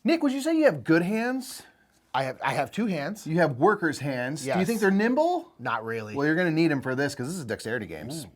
Nick, would you say you have good hands? I have 2 hands. You have workers' hands. Yes. Do you think they're nimble? Not really. Well, you're going to need them for this because this is Dexterity Games. Ooh.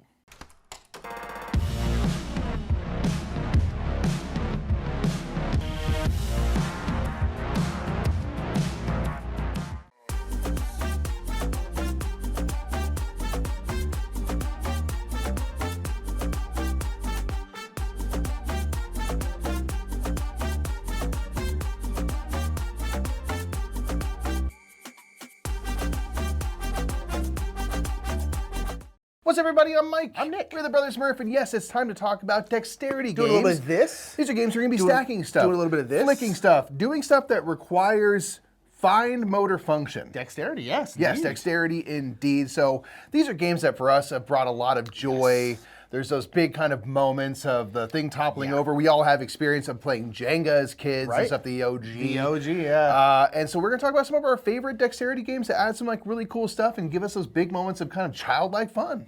What's up, everybody? I'm Mike. I'm Nick. We're the Brothers Murph, and yes, it's time to talk about Dexterity Games. Doing a little bit of this. These are games where you're going to be stacking stuff. Doing a little bit of this. Flicking stuff. Doing stuff that requires fine motor function. Dexterity, yes. Yes, indeed. dexterity indeed. So these are games that for us have brought a lot of joy. Yes. There's those big kind of moments of the thing toppling over. We all have experience of playing Jenga as kids and stuff, the OG. The OG, yeah. And so we're going to talk about some of our favorite dexterity games to add some like really cool stuff and give us those big moments of kind of childlike fun.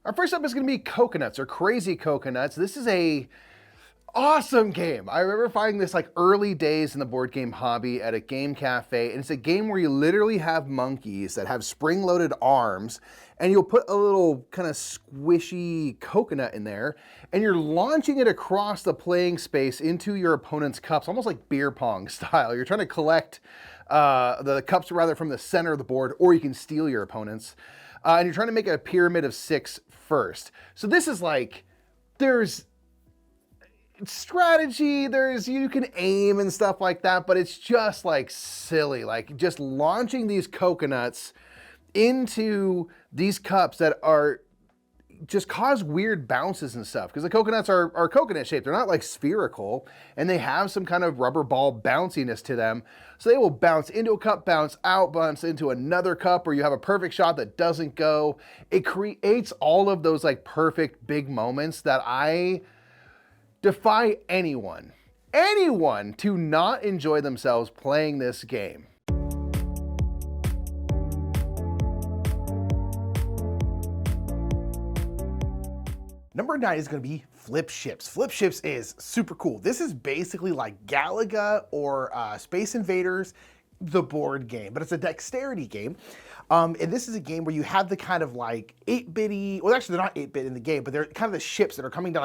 Our first up is going to be Coconuts, or Crazy Coconuts. This is a awesome game. I remember finding this like early days in the board game hobby at a game cafe, and it's a game where you literally have monkeys that have spring-loaded arms, and you'll put a little kind of squishy coconut in there, and you're launching it across the playing space into your opponent's cups, almost like beer pong style. You're trying to collect the cups rather from the center of the board, or you can steal your opponent's. And you're trying to make a pyramid of 6 first. So this is like, there's strategy, you can aim and stuff like that, but it's just like silly, like just launching these coconuts into these cups that are just cause weird bounces and stuff, because the coconuts are coconut shaped. They're not like spherical, and they have some kind of rubber ball bounciness to them. So they will bounce into a cup, bounce out, bounce into another cup, or you have a perfect shot that doesn't go. It creates all of those like perfect big moments that I defy anyone to not enjoy themselves playing this game. Number 9 is going to be Flip Ships. Flip Ships is super cool. This is basically like Galaga or Space Invaders, the board game, but it's a dexterity game. And this is a game where you have the kind of like 8-bitty, well actually they're not 8-bit in the game, but they're kind of the ships that are coming down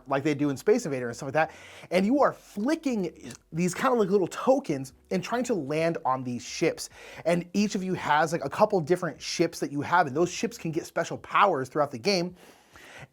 like they do in Space Invader and stuff like that. And you are flicking these kind of like little tokens and trying to land on these ships. And each of you has like a couple different ships that you have, and those ships can get special powers throughout the game.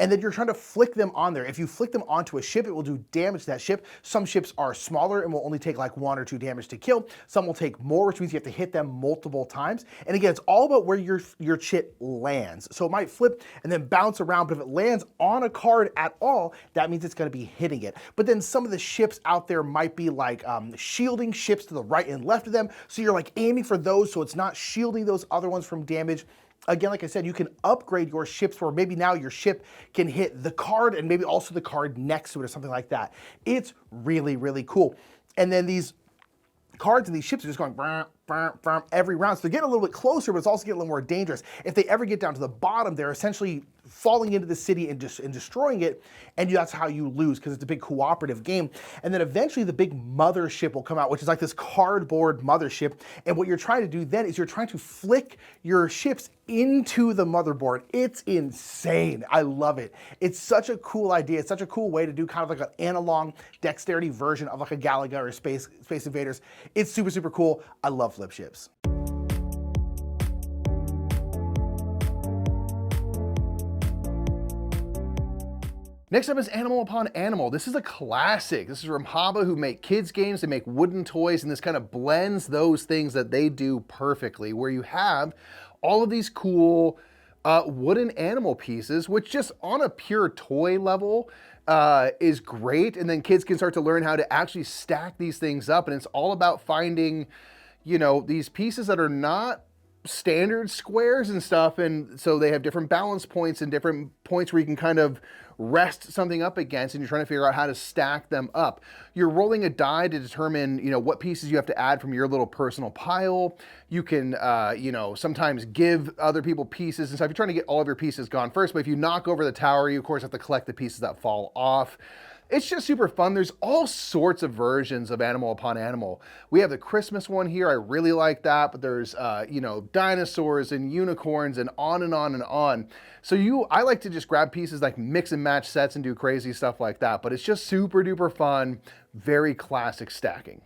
And then you're trying to flick them on there. If you flick them onto a ship, it will do damage to that ship. Some ships are smaller and will only take like 1 or 2 damage to kill. Some will take more, which means you have to hit them multiple times. And again, it's all about where your chip lands. So it might flip and then bounce around, but if it lands on a card at all, that means it's gonna be hitting it. But then some of the ships out there might be like shielding ships to the right and left of them. So you're like aiming for those so it's not shielding those other ones from damage. Again, like I said, you can upgrade your ships where maybe now your ship can hit the card and maybe also the card next to it or something like that. It's really, really cool. And then these cards and these ships are just going every round. So they're getting a little bit closer, but it's also getting a little more dangerous. If they ever get down to the bottom, they're essentially falling into the city and destroying it, and that's how you lose, because it's a big cooperative game. And then eventually the big mothership will come out, which is like this cardboard mothership, and what you're trying to do then is you're trying to flick your ships into the motherboard. It's insane. I love it. It's such a cool idea. It's such a cool way to do kind of like an analog dexterity version of like a Galaga or Space Invaders. It's super, super cool. I love Flip Ships. Next up is Animal Upon Animal. This is a classic. This is from HABA, who make kids games. They make wooden toys, and this kind of blends those things that they do perfectly, where you have all of these cool wooden animal pieces, which just on a pure toy level is great. And then kids can start to learn how to actually stack these things up. And it's all about finding, you know, these pieces that are not standard squares and stuff, and so they have different balance points and different points where you can kind of rest something up against, and you're trying to figure out how to stack them up. You're rolling a die to determine, you know, what pieces you have to add from your little personal pile. You can, you know, sometimes give other people pieces and stuff. You're trying to get all of your pieces gone first, but if you knock over the tower, you of course have to collect the pieces that fall off. It's just super fun. There's all sorts of versions of Animal Upon Animal. We have the Christmas one here. I really like that, but there's, you know, dinosaurs and unicorns and on and on and on. So I like to just grab pieces, like mix and match sets and do crazy stuff like that, but it's just super duper fun, very classic stacking.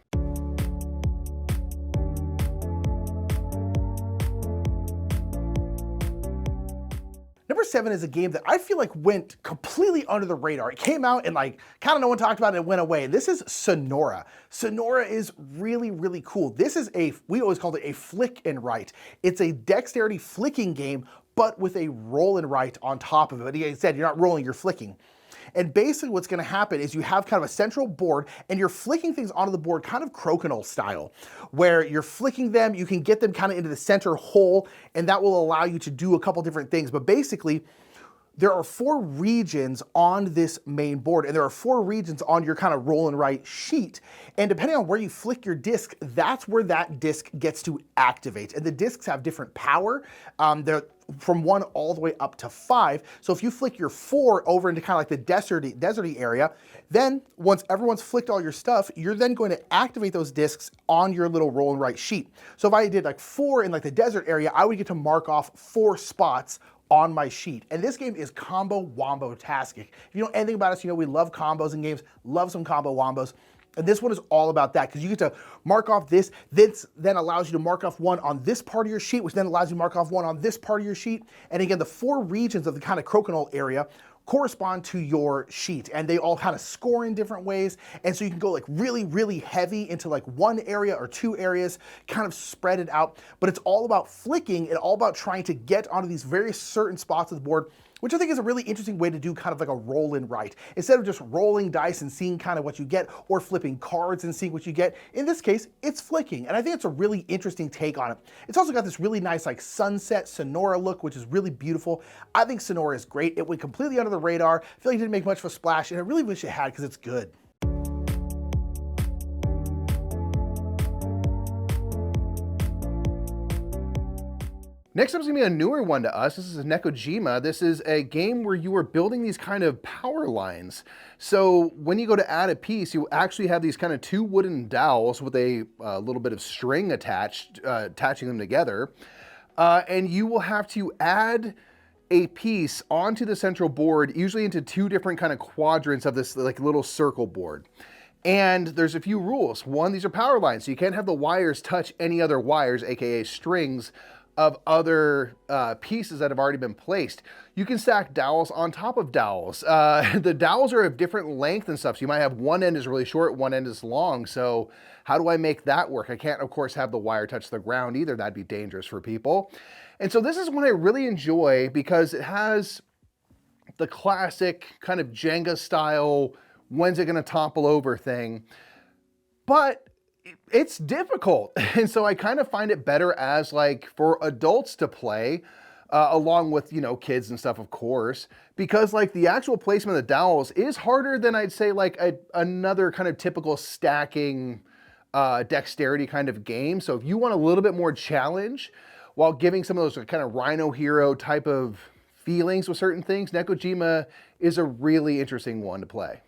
Number 7 is a game that I feel like went completely under the radar. It came out and like kind of no one talked about it and it went away. And this is Sonora. Sonora is really, really cool. This is we always called it a flick and write. It's a dexterity flicking game, but with a roll and write on top of it. But like I said, you're not rolling, you're flicking. And basically what's going to happen is you have kind of a central board and you're flicking things onto the board kind of Crokinole style, where you're flicking them, you can get them kind of into the center hole, and that will allow you to do a couple different things. But basically, there are 4 regions on this main board, and there are 4 regions on your kind of roll and write sheet. And depending on where you flick your disc, that's where that disc gets to activate. And the discs have different power. They're from 1 all the way up to 5. So if you flick your 4 over into kind of like the deserty area, then once everyone's flicked all your stuff, you're then going to activate those discs on your little roll and write sheet. So if I did like 4 in like the desert area, I would get to mark off 4 spots on my sheet. And this game is combo wombo-tastic. If you know anything about us, you know we love combos in games, love some combo wombos. And this one is all about that, because you get to mark off this. This then allows you to mark off 1 on this part of your sheet, which then allows you to mark off 1 on this part of your sheet. And again, the 4 regions of the kind of Crokinole area correspond to your sheet, and they all kind of score in different ways. And so you can go like really, really heavy into like 1 area or 2 areas, kind of spread it out. But it's all about flicking and all about trying to get onto these very certain spots of the board, which I think is a really interesting way to do kind of like a roll and write. Instead of just rolling dice and seeing kind of what you get, or flipping cards and seeing what you get, in this case, it's flicking. And I think it's a really interesting take on it. It's also got this really nice like sunset Sonora look, which is really beautiful. I think Sonora is great. It went completely under the radar. I feel like it didn't make much of a splash, and I really wish it had, because it's good. Next up is going to be a newer one to us. This is a Nekojima. This is a game where you are building these kind of power lines. So when you go to add a piece, you actually have these kind of 2 wooden dowels with a little bit of string attached, attaching them together. And you will have to add a piece onto the central board, usually into 2 different kind of quadrants of this like little circle board. And there's a few rules. 1, these are power lines, so you can't have the wires touch any other wires, aka strings, of other pieces that have already been placed. You can stack dowels on top of dowels. The dowels are of different length and stuff, so you might have one end is really short, one end is long. So how do I make that work? I can't, of course, have the wire touch the ground either. That'd be dangerous for people. And so this is one I really enjoy, because it has the classic kind of Jenga style, when's it gonna topple over thing. But it's difficult, and so I kind of find it better as like for adults to play, along with, you know, kids and stuff, of course, because like the actual placement of the dowels is harder than I'd say like another kind of typical stacking dexterity kind of game. So if you want a little bit more challenge while giving some of those kind of Rhino Hero type of feelings with certain things, Nekojima is a really interesting one to play.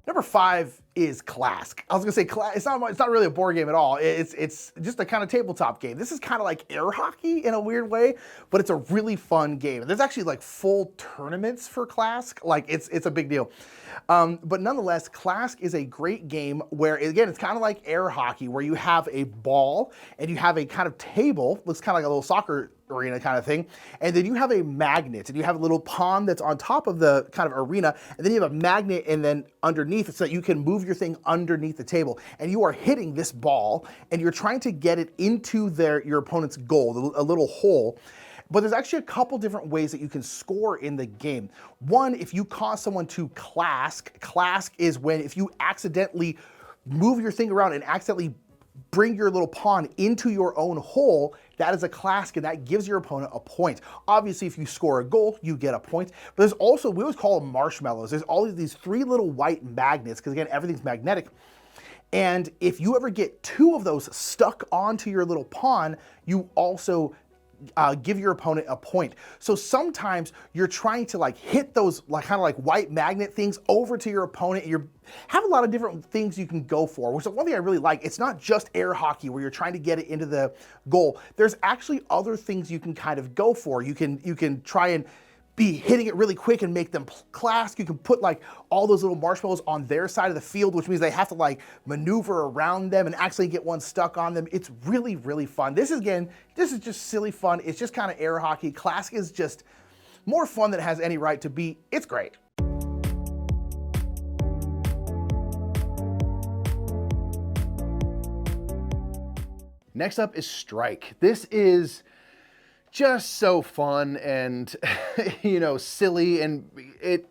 Number 5 is Klask. I was gonna say Klask, it's not really a board game at all. It's just a kind of tabletop game. This is kind of like air hockey in a weird way, but it's a really fun game. There's actually like full tournaments for Klask. Like it's a big deal. But nonetheless, Klask is a great game where, again, it's kind of like air hockey, where you have a ball and you have a kind of table, looks kind of like a little soccer arena kind of thing, and then you have a magnet, and you have a little pond that's on top of the kind of arena, and then you have a magnet and then underneath it, so that you can move your thing underneath the table, and you are hitting this ball, and you're trying to get it into your opponent's goal, a little hole. But there's actually a couple different ways that you can score in the game. One, if you cause someone to Klask. Klask is when if you accidentally move your thing around and accidentally bring your little pawn into your own hole, that is a Klask, and that gives your opponent a point. Obviously, if you score a goal, you get a point. But there's also, we always call them marshmallows. There's all of these 3 little white magnets, because again, everything's magnetic. And if you ever get 2 of those stuck onto your little pawn, you also give your opponent a point. So sometimes you're trying to like hit those like kind of like white magnet things over to your opponent. You have a lot of different things you can go for, which is one thing I really like. It's not just air hockey where you're trying to get it into the goal. There's actually other things you can kind of go for. You can try and be hitting it really quick and make them Klask. You can put like all those little marshmallows on their side of the field, which means they have to like maneuver around them and actually get one stuck on them. It's really, really fun. This is just silly fun. It's just kind of air hockey. Klask is just more fun than it has any right to be. It's great. Next up is Strike. This is just so fun and, you know, silly, and it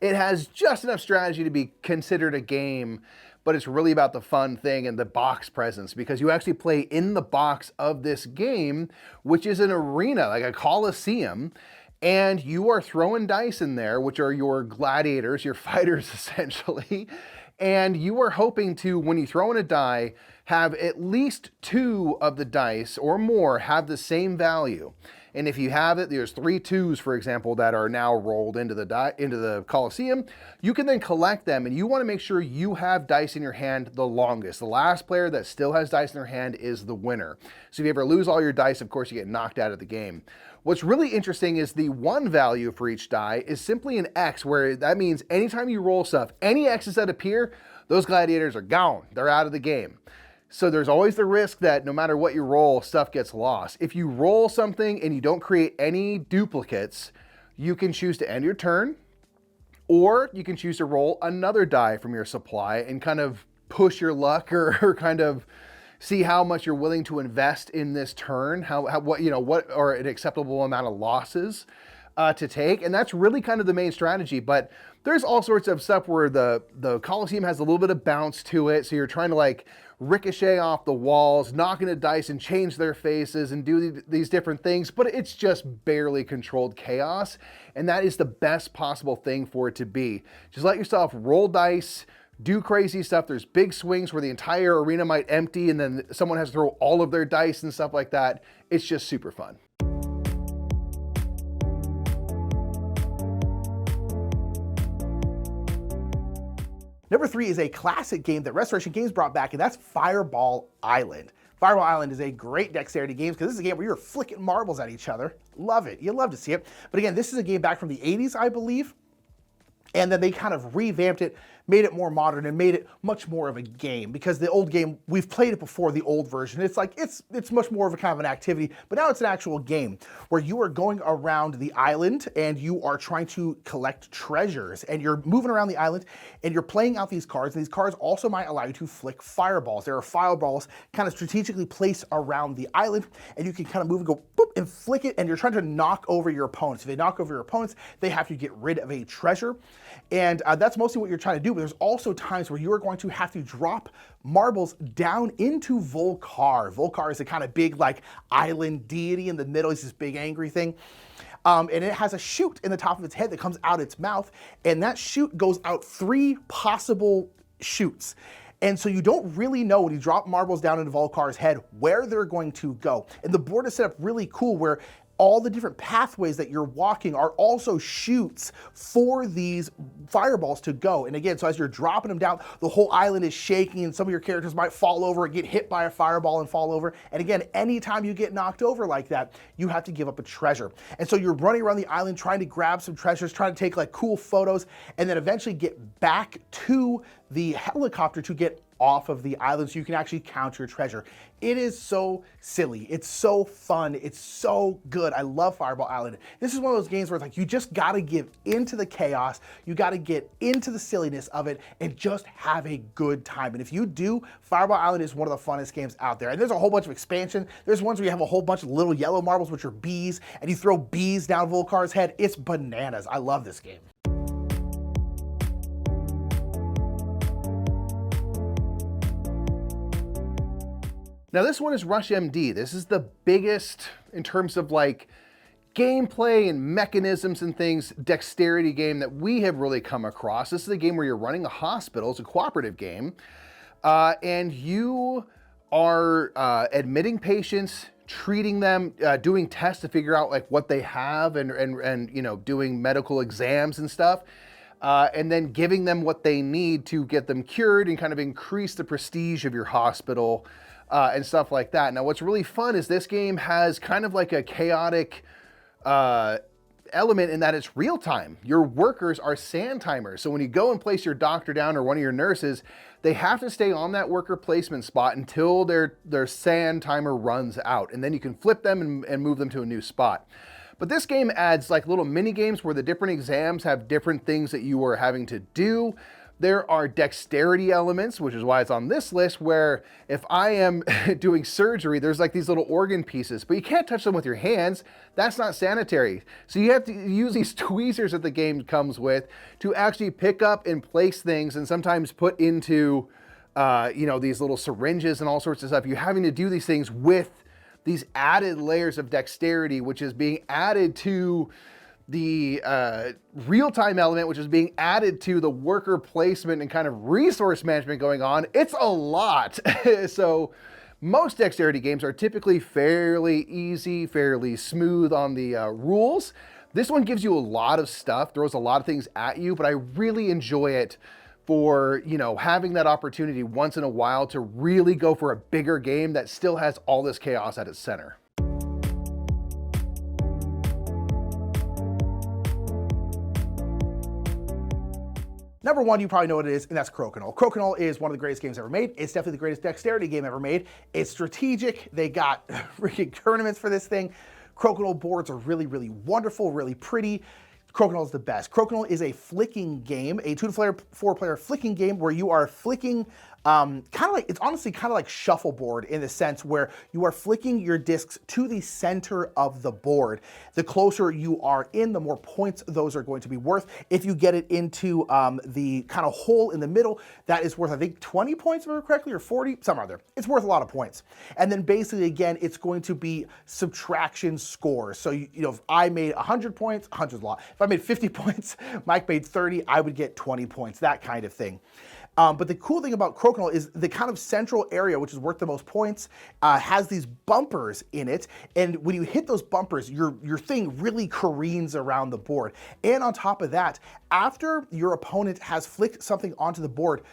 has just enough strategy to be considered a game, but it's really about the fun thing and the box presence, because you actually play in the box of this game, which is an arena, like a coliseum, and you are throwing dice in there, which are your gladiators, your fighters essentially, and you are hoping to, when you throw in a die, have at least 2 of the dice or more have the same value. And if you have it, there's 3 2s, for example, that are now rolled into the Coliseum. You can then collect them, and you want to make sure you have dice in your hand the longest. The last player that still has dice in their hand is the winner. So if you ever lose all your dice, of course, you get knocked out of the game. What's really interesting is the 1 value for each die is simply an X, where that means anytime you roll stuff, any X's that appear, those gladiators are gone. They're out of the game. So there's always the risk that no matter what you roll, stuff gets lost. If you roll something and you don't create any duplicates, you can choose to end your turn, or you can choose to roll another die from your supply and kind of push your luck or kind of see how much you're willing to invest in this turn, what are an acceptable amount of losses to take. And that's really kind of the main strategy. But there's all sorts of stuff where the Coliseum has a little bit of bounce to it. So you're trying to like ricochet off the walls, knock into dice and change their faces and do these different things, but it's just barely controlled chaos. And that is the best possible thing for it to be. Just let yourself roll dice, do crazy stuff. There's big swings where the entire arena might empty and then someone has to throw all of their dice and stuff like that. It's just super fun. Number 3 is a classic game that Restoration Games brought back, and that's Fireball Island. Fireball Island is a great Dexterity Games because this is a game where you're flicking marbles at each other. Love it. You love to see it. But again, this is a game back from the 80s, I believe. And then they kind of revamped it, made it more modern, and made it much more of a game, because the old game, we've played it before, the old version. It's like, it's much more of a kind of an activity, but now it's an actual game where you are going around the island and you are trying to collect treasures, and you're moving around the island and you're playing out these cards, and these cards also might allow you to flick fireballs. There are fireballs kind of strategically placed around the island, and you can kind of move and go boop and flick it, and you're trying to knock over your opponents. If they knock over your opponents, they have to get rid of a treasure. And that's mostly what you're trying to do, but there's also times where you are going to have to drop marbles down into Vul-Kar. Vul-Kar is a kind of big like island deity in the middle. He's this big angry thing. And it has a chute in the top of its head that comes out its mouth, and that chute goes out 3 possible chutes. And so you don't really know when you drop marbles down into Vul-Kar's head where they're going to go. And the board is set up really cool where all the different pathways that you're walking are also chutes for these fireballs to go. And again, so as you're dropping them down, the whole island is shaking and some of your characters might fall over or get hit by a fireball and fall over. And again, anytime you get knocked over like that, you have to give up a treasure. And so you're running around the island trying to grab some treasures, trying to take like cool photos, and then eventually get back to the helicopter to get off of the island so you can actually count your treasure. It is so silly. It's so fun. It's so good. I love Fireball Island. This is one of those games where it's like you just gotta give into the chaos. You gotta get into the silliness of it and just have a good time. And if you do, Fireball Island is one of the funnest games out there. And there's a whole bunch of expansion. There's ones where you have a whole bunch of little yellow marbles, which are bees, and you throw bees down Vul-Kar's head. It's bananas. I love this game. Now this one is Rush MD. This is the biggest in terms of like gameplay and mechanisms and things, dexterity game that we have really come across. This is a game where you're running a hospital. It's a cooperative game. And you are admitting patients, treating them, doing tests to figure out like what they have and you know, doing medical exams and stuff. And then giving them what they need to get them cured and kind of increase the prestige of your hospital. And stuff like that. Now, what's really fun is this game has kind of like a chaotic element in that it's real time. Your workers are sand timers. So when you go and place your doctor down or one of your nurses, they have to stay on that worker placement spot until their sand timer runs out. And then you can flip them and move them to a new spot. But this game adds like little mini games where the different exams have different things that you are having to do. There are dexterity elements, which is why it's on this list, where if I am doing surgery, there's like these little organ pieces, but you can't touch them with your hands. That's not sanitary. So you have to use these tweezers that the game comes with to actually pick up and place things and sometimes put into, you know, these little syringes and all sorts of stuff. You're having to do these things with these added layers of dexterity, which is being added to the real-time element, which is being added to the worker placement and kind of resource management going on. It's a lot. So most dexterity games are typically fairly easy, fairly smooth on the rules. This one gives you a lot of stuff, throws a lot of things at you, but I really enjoy it for, you know, having that opportunity once in a while to really go for a bigger game that still has all this chaos at its center. Number one, you probably know what it is, and that's Crokinole. Crokinole is one of the greatest games ever made. It's definitely the greatest dexterity game ever made. It's strategic. They got freaking tournaments for this thing. Crokinole boards are really, really wonderful, really pretty. Crokinole is the best. Crokinole is a flicking game, a 2 to 4 player flicking game where you are flicking kind of like, it's honestly kind of like shuffleboard in the sense where you are flicking your discs to the center of the board. The closer you are in, the more points those are going to be worth. If you get it into the kind of hole in the middle, that is worth, I think, 20 points, if I remember correctly, or 40, somewhere there. It's worth a lot of points. And then basically, again, it's going to be subtraction scores. So, you know, if I made 100 points, 100 is a lot. If I made 50 points, Mike made 30, I would get 20 points, that kind of thing. But the cool thing about Crokinole is the kind of central area, which is worth the most points, has these bumpers in it. And when you hit those bumpers, your thing really careens around the board. And on top of that, after your opponent has flicked something onto the board,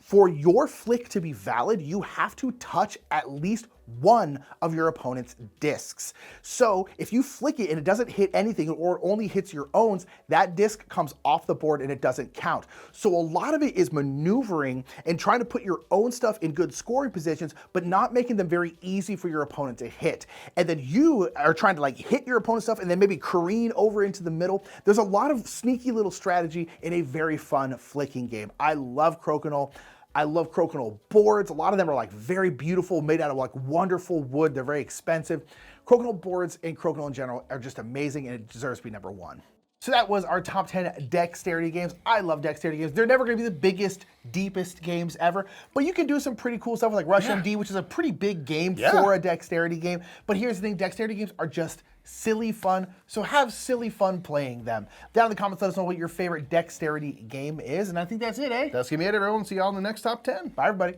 for your flick to be valid, you have to touch at least one of your opponent's discs. So if you flick it and it doesn't hit anything or only hits your owns, that disc comes off the board and it doesn't count. So a lot of it is maneuvering and trying to put your own stuff in good scoring positions, but not making them very easy for your opponent to hit. And then you are trying to like hit your opponent's stuff and then maybe careen over into the middle. There's a lot of sneaky little strategy in a very fun flicking game. I love Crokinole. I love Crokinole boards. A lot of them are like very beautiful, made out of like wonderful wood. They're very expensive. Crokinole boards and Crokinole in general are just amazing and it deserves to be number one. So that was our top 10 dexterity games. I love dexterity games. They're never gonna be the biggest, deepest games ever, but you can do some pretty cool stuff with like Rush MD, which is a pretty big game for a dexterity game. But here's the thing, dexterity games are just silly fun, so have silly fun playing them. Down in the comments, let us know what your favorite dexterity game is, and I think that's it, eh? That's gonna be it, everyone. See y'all in the next top 10. Bye, everybody.